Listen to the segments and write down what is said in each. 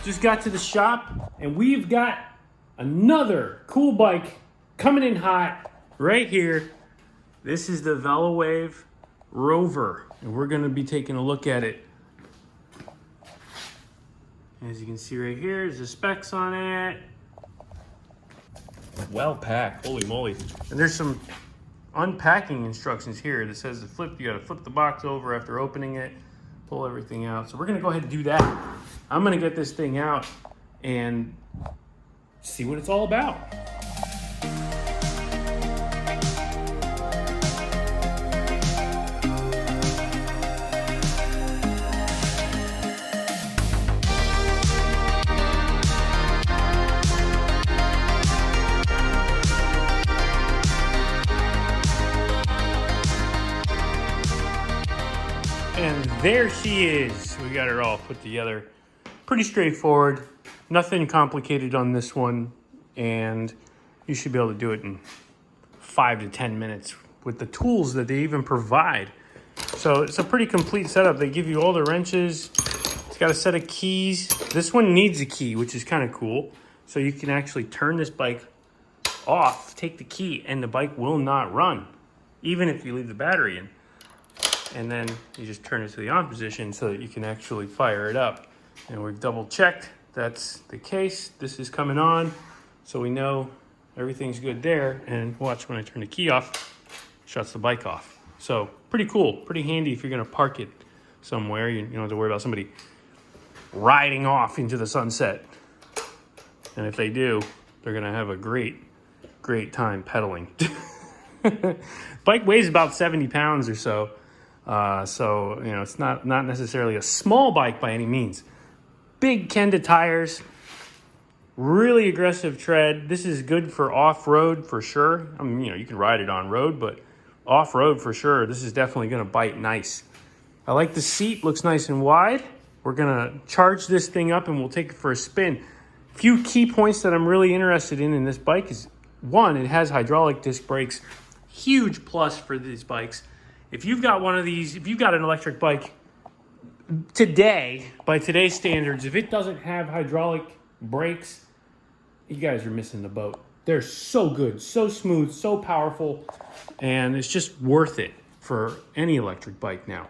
just got to the shop and we've got another cool bike coming in hot right here. This is the VELOWAVE Rover, and we're going to be taking a look at it. As you can see right here, there's the specs on it. Well packed, holy moly. And there's some unpacking instructions here that says you gotta flip the box over after opening it, pull everything out. So we're gonna go ahead and do that. I'm gonna get this thing out and see what it's all about. And there she is. We got her all put together. Pretty straightforward. Nothing complicated on this one. And you should be able to do it in 5 to 10 minutes with the tools that they even provide. So it's a pretty complete setup. They give you all the wrenches. It's got a set of keys. This one needs a key, which is kind of cool. So you can actually turn this bike off, take the key, and the bike will not run, even if you leave the battery in. And then you just turn it to the on position so that you can actually fire it up. And we've double checked that's the case. This is coming on, so we know everything's good there. And watch, when I turn the key off, it shuts the bike off. So pretty cool, pretty handy if you're gonna park it somewhere. You don't have to worry about somebody riding off into the sunset. And if they do, they're gonna have a great time pedaling. Bike weighs about 70 pounds or so. So, you know, it's not necessarily a small bike by any means. Big Kenda tires, really aggressive tread. This is good for off-road for sure. I mean, you know, you can ride it on road, but off-road for sure, this is definitely going to bite nice. I like the seat, looks nice and wide. We're going to charge this thing up and we'll take it for a spin. A few key points that I'm really interested in this bike is, one, it has hydraulic disc brakes. Huge plus for these bikes. If you've got one of these, if you've got an electric bike today, by today's standards, if it doesn't have hydraulic brakes, you guys are missing the boat. They're so good, so smooth, so powerful, and it's just worth it for any electric bike now.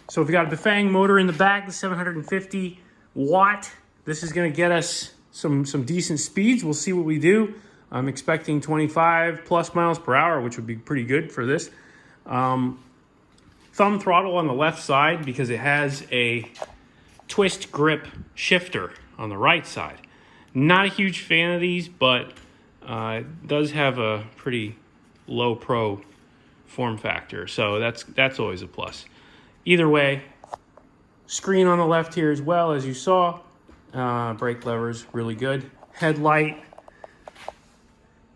So we've got a Bafang motor in the back, the 750 watt. This is gonna get us some decent speeds. We'll see what we do. I'm expecting 25 plus miles per hour, which would be pretty good for this. Thumb throttle on the left side because it has a twist grip shifter on the right side. Not a huge fan of these, but it does have a pretty low pro form factor, so that's always a plus. Either way, screen on the left here as well, as you saw. Brake levers, really good. Headlight,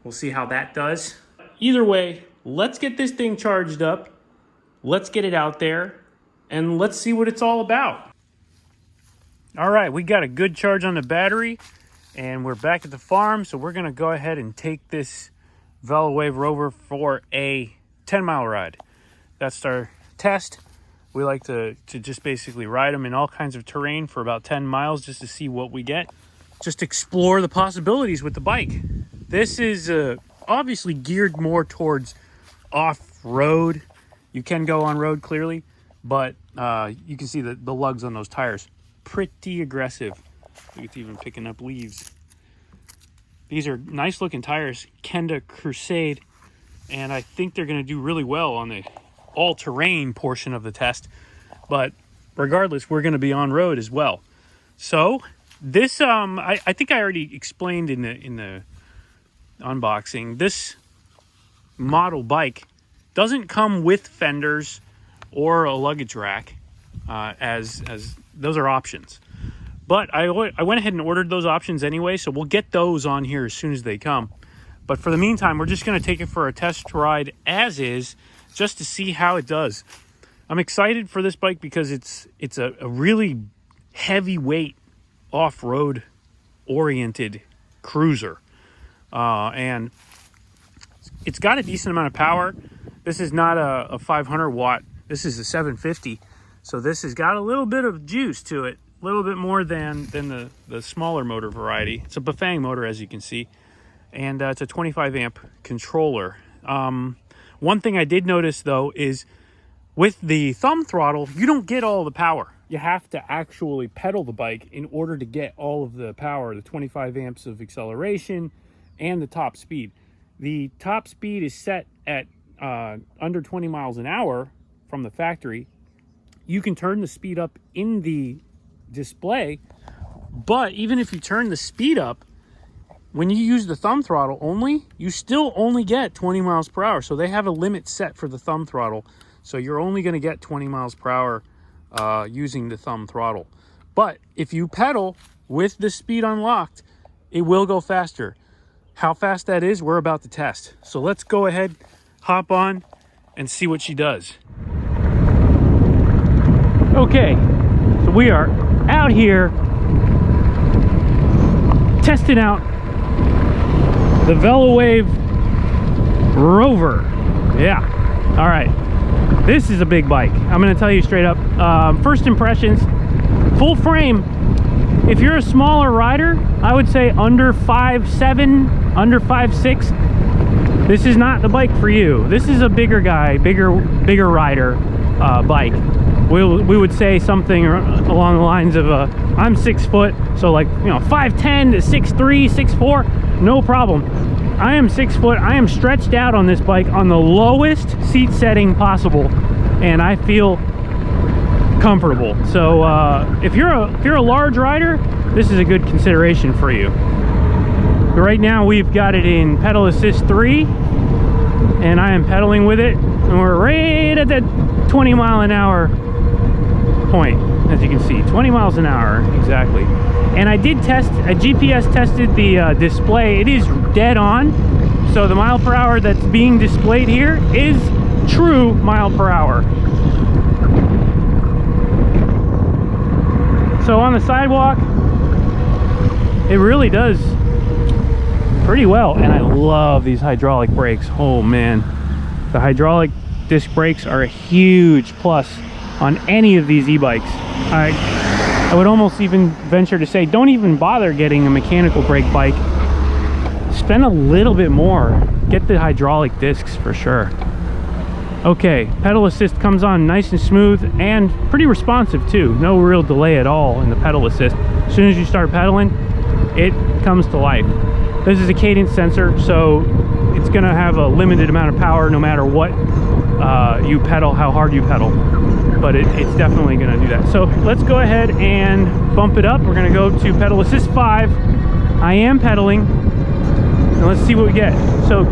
we'll see how that does. Either way, let's get this thing charged up. Let's get it out there, and let's see what it's all about. All right, we got a good charge on the battery, and we're back at the farm, so we're going to go ahead and take this VELOWAVE Rover for a 10-mile ride. That's our test. We like to just basically ride them in all kinds of terrain for about 10 miles just to see what we get. Just explore the possibilities with the bike. This is obviously geared more towards off-road. You can go on road clearly, but you can see the lugs on those tires. Pretty aggressive. Look, it's even picking up leaves. These are nice looking tires, Kenda Crusade, and I think they're gonna do really well on the all-terrain portion of the test. But regardless, we're gonna be on road as well. So this, I think I already explained in the unboxing, this model bike doesn't come with fenders or a luggage rack, as those are options. But I went ahead and ordered those options anyway, so we'll get those on here as soon as they come. But for the meantime, we're just going to take it for a test ride as is, just to see how it does. I'm excited for this bike because it's a really heavyweight off-road oriented cruiser, and it's got a decent amount of power. This is not a 500 watt. This is a 750. So this has got a little bit of juice to it. a little bit more than the smaller motor variety. It's a Bafang motor, as you can see, and it's a 25 amp controller. One thing I did notice though is with the thumb throttle, you don't get all the power. You have to actually pedal the bike in order to get all of the power, the 25 amps of acceleration and the top speed. The top speed is set at under 20 miles an hour from the factory. You can turn the speed up in the display, but even if you turn the speed up, when you use the thumb throttle only, you still only get 20 miles per hour. So they have a limit set for the thumb throttle. So you're only going to get 20 miles per hour using the thumb throttle. But if you pedal with the speed unlocked, it will go faster. How fast that is, we're about to test. So let's go ahead, hop on, and see what she does. Okay, so we are out here testing out the VELOWAVE Rover. Yeah, all right. This is a big bike. I'm gonna tell you straight up. First impressions, full frame. If you're a smaller rider, I would say under 5'7", under 5'6", this is not the bike for you. This is a bigger guy, bigger rider bike. We would say something along the lines of I'm 6 foot, so like, you know, 5'10" to 6'3", 6'4", no problem. I am 6 foot. I am stretched out on this bike on the lowest seat setting possible, and I feel comfortable. So if you're a large rider, this is a good consideration for you. But right now we've got it in pedal assist 3, and I am pedaling with it, and we're right at that 20 mile an hour point, as you can see. 20 miles an hour exactly. And I did test, a GPS tested the display. It is dead on, so the mile per hour that's being displayed here is true mile per hour. So on the sidewalk, it really does pretty well. And I love these hydraulic brakes. Oh man, the hydraulic disc brakes are a huge plus on any of these e-bikes. I would almost even venture to say, don't even bother getting a mechanical brake bike. Spend a little bit more. Get the hydraulic discs for sure. Okay, pedal assist comes on nice and smooth and pretty responsive too. No real delay at all in the pedal assist. As soon as you start pedaling, it comes to life. This is a cadence sensor, so it's gonna have a limited amount of power no matter what you pedal, how hard you pedal. But it's definitely gonna do that. So let's go ahead and bump it up. We're gonna go to pedal assist 5. I am pedaling, and let's see what we get. So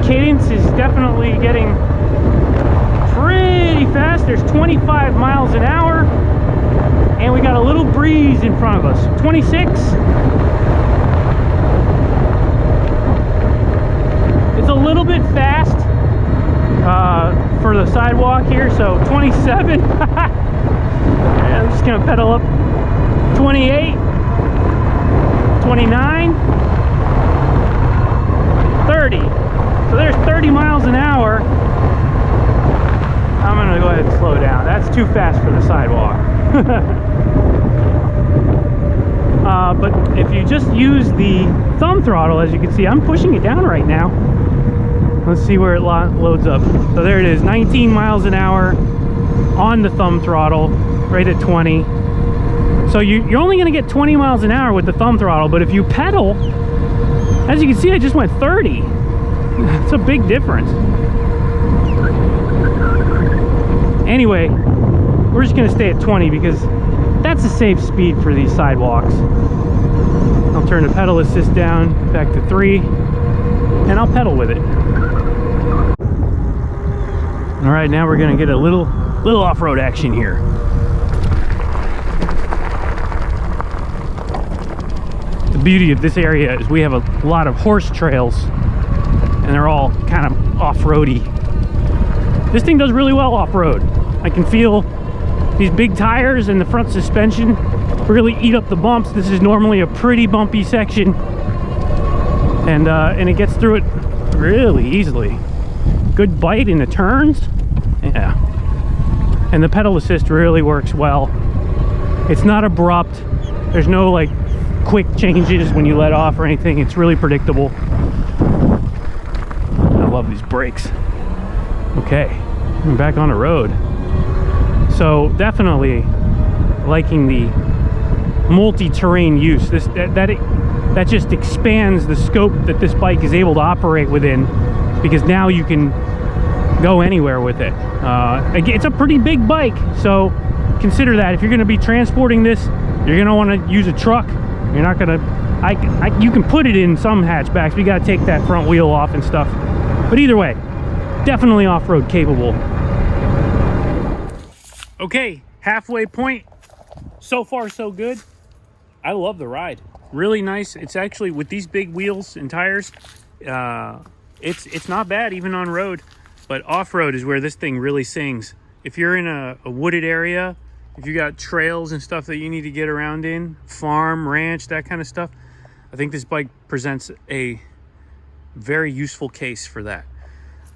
cadence is definitely getting pretty fast. There's 25 miles an hour, and we got a little breeze in front of us. 26. It's a little bit fast for the sidewalk here, so 27. I'm just gonna pedal up. 28, 29, 30. So there's 30 miles an hour. I'm gonna go ahead and slow down. That's too fast for the sidewalk. But if you just use the thumb throttle, as you can see, I'm pushing it down right now. Let's see where it loads up. So there it is, 19 miles an hour on the thumb throttle, right at 20. So you're only gonna get 20 miles an hour with the thumb throttle, but if you pedal, as you can see, I just went 30. It's a big difference. Anyway, we're just gonna stay at 20 because that's a safe speed for these sidewalks. I'll turn the pedal assist down back to 3, and I'll pedal with it. All right, now we're gonna get a little off-road action here. The beauty of this area is we have a lot of horse trails, and they're all kind of off-roady. This thing does really well off-road. I can feel these big tires and the front suspension really eat up the bumps. This is normally a pretty bumpy section, and it gets through it really easily. Good bite in the turns, yeah. And the pedal assist really works well. It's not abrupt. There's no like quick changes when you let off or anything. It's really predictable. I love these brakes. Okay, I'm back on the road. So definitely liking the multi-terrain use. That just expands the scope that this bike is able to operate within, because now you can go anywhere with it. It's a pretty big bike, so consider that. If you're going to be transporting this, you're going to want to use a truck. You're not going to... you can put it in some hatchbacks, but you got to take that front wheel off and stuff. But either way, definitely off-road capable. Okay, halfway point. So far, so good. I love the ride. Really nice. It's actually, with these big wheels and tires, it's not bad even on road. But off-road is where this thing really sings. If you're in a wooded area, if you got trails and stuff that you need to get around in, farm, ranch, that kind of stuff, I think this bike presents a very useful case for that.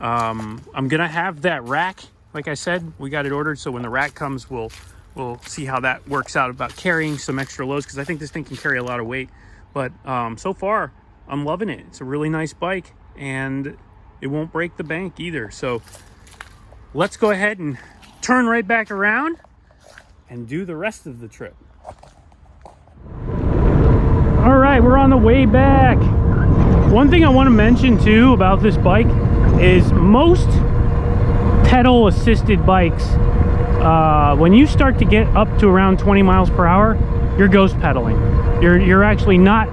I'm gonna have that rack. Like I said, we got it ordered, so when the rack comes, we'll see how that works out about carrying some extra loads, because I think this thing can carry a lot of weight. But so far, I'm loving it. It's a really nice bike, and it won't break the bank either. So let's go ahead and turn right back around and do the rest of the trip. All right, we're on the way back. One thing I want to mention too about this bike is most pedal assisted bikes, when you start to get up to around 20 miles per hour, you're ghost pedaling. You're actually not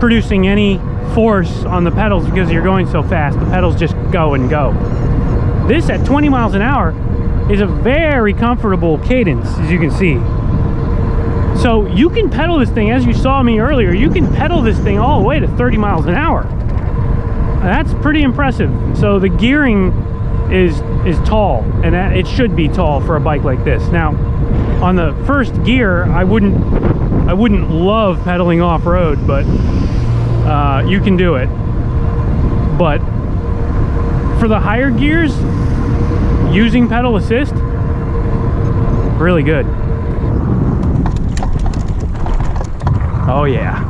producing any force on the pedals because you're going so fast. The pedals just go and go. This at 20 miles an hour is a very comfortable cadence, as you can see. So you can pedal this thing, as you saw me earlier, you can pedal this thing all the way to 30 miles an hour. That's pretty impressive. So the gearing is tall, and it should be tall for a bike like this. Now, on the first gear, I wouldn't love pedaling off-road, but you can do it. But for the higher gears, using pedal assist, really good. Oh yeah,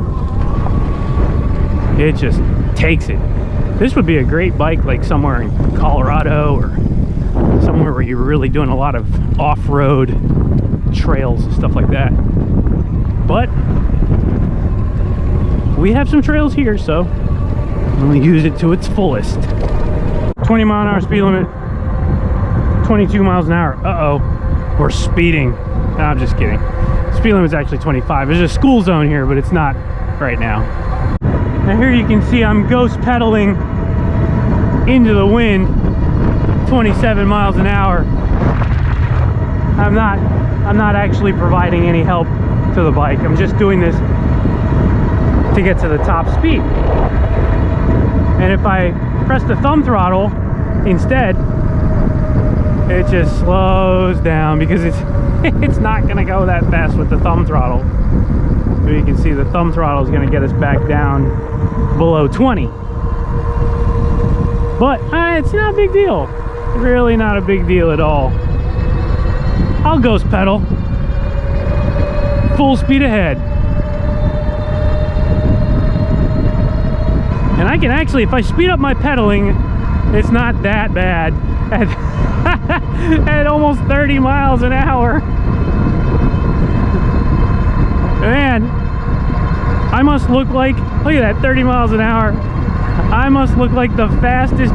it just takes it. This would be a great bike like somewhere in Colorado or somewhere where you're really doing a lot of off-road trails and stuff like that. But we have some trails here, so we'll use it to its fullest. 20 mile an hour speed limit, 22 miles an hour. Uh-oh, we're speeding. No, I'm just kidding. Speed limit is actually 25. There's a school zone here, but it's not right now. Now here you can see I'm ghost pedaling into the wind, 27 miles an hour. I'm not actually providing any help to the bike. I'm just doing this to get to the top speed. And if I press the thumb throttle instead, it just slows down because it's not gonna go that fast with the thumb throttle. So you can see the thumb throttle is gonna get us back down below 20. But it's not a big deal. Really not a big deal at all. I'll ghost pedal. Full speed ahead. And I can actually, if I speed up my pedaling, it's not that bad. At almost 30 miles an hour. Man, I must look like, look at that, 30 miles an hour. I must look like the fastest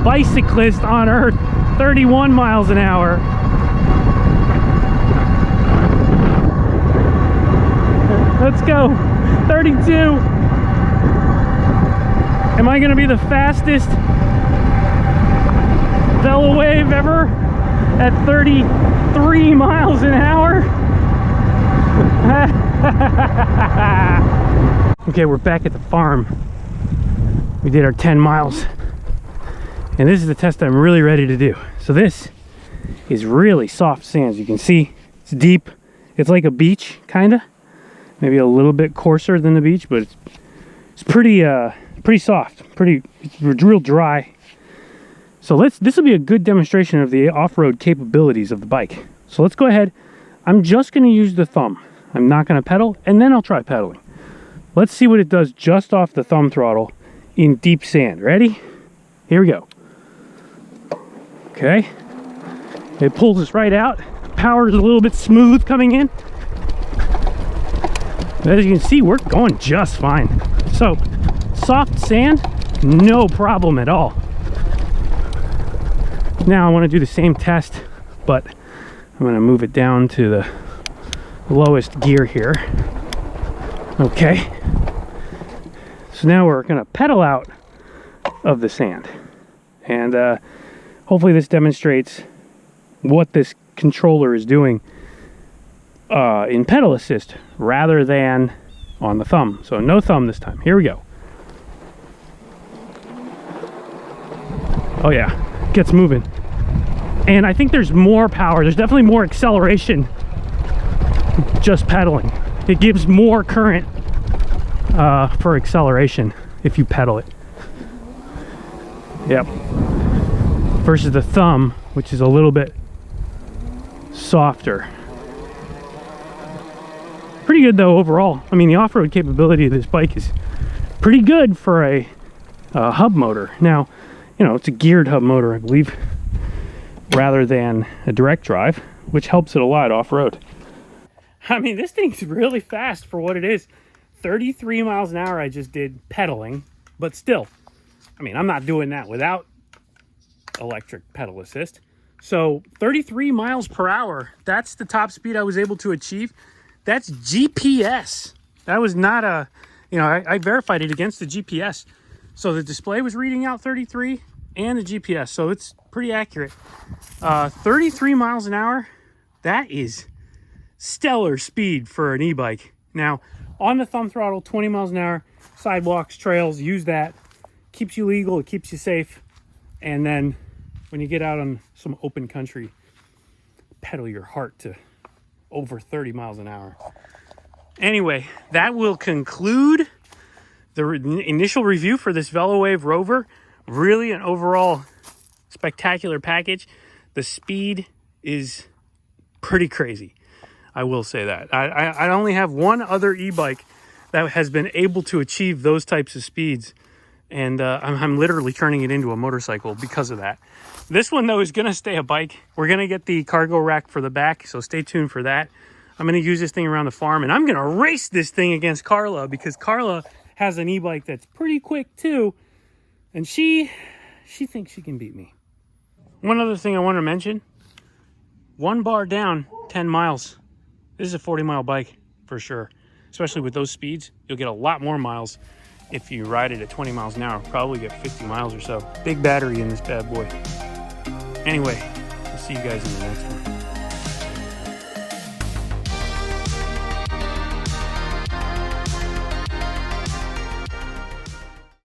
bicyclist on earth. 31 miles an hour. Let's go. 32. Am I gonna be the fastest VELOWAVE ever at 33 miles an hour? Okay, we're back at the farm. We did our 10 miles. And this is the test I'm really ready to do. So this is really soft sand. As you can see, it's deep. It's like a beach, kinda. Maybe a little bit coarser than the beach, but it's pretty soft. It's real dry. So this will be a good demonstration of the off-road capabilities of the bike. So let's go ahead. I'm just going to use the thumb. I'm not going to pedal, and then I'll try pedaling. Let's see what it does just off the thumb throttle in deep sand. Ready? Here we go. Okay. It pulls us right out. Power is a little bit smooth coming in. As you can see, we're going just fine. So, soft sand, no problem at all. Now I want to do the same test, but I'm going to move it down to the lowest gear here. Okay. So now we're going to pedal out of the sand. And hopefully this demonstrates what this controller is doing in pedal assist rather than on the thumb. So no thumb this time. Here we go. Oh yeah, gets moving. And I think there's more power. There's definitely more acceleration just pedaling. It gives more current for acceleration if you pedal it. Yep. Versus the thumb, which is a little bit softer. Pretty good though overall. I mean, the off-road capability of this bike is pretty good for a hub motor. Now, you know, it's a geared hub motor, I believe, rather than a direct drive, which helps it a lot off-road. I mean, this thing's really fast for what it is. 33 miles an hour I just did pedaling, but still, I mean, I'm not doing that without electric pedal assist. So 33 miles per hour, that's the top speed I was able to achieve. That's GPS. That was not a, you know, I verified it against the GPS. So the display was reading out 33 and the GPS. So it's pretty accurate. 33 miles an hour, that is stellar speed for an e-bike. Now, on the thumb throttle, 20 miles an hour, sidewalks, trails, use that. Keeps you legal, it keeps you safe. And then when you get out on some open country, pedal your heart to over 30 miles an hour. Anyway, that will conclude the initial review for this VELOWAVE Rover. Really an overall spectacular package. The speed is pretty crazy. I will say that. I only have one other e-bike that has been able to achieve those types of speeds. And I'm literally turning it into a motorcycle because of that. This one, though, is going to stay a bike. We're going to get the cargo rack for the back, so stay tuned for that. I'm going to use this thing around the farm, and I'm going to race this thing against Carla because Carla has an e-bike that's pretty quick, too. And she thinks she can beat me. One other thing I want to mention. 1 bar down, 10 miles. This is a 40-mile bike for sure. Especially with those speeds, you'll get a lot more miles if you ride it at 20 miles an hour. Probably get 50 miles or so. Big battery in this bad boy. Anyway, I'll see you guys in the next one.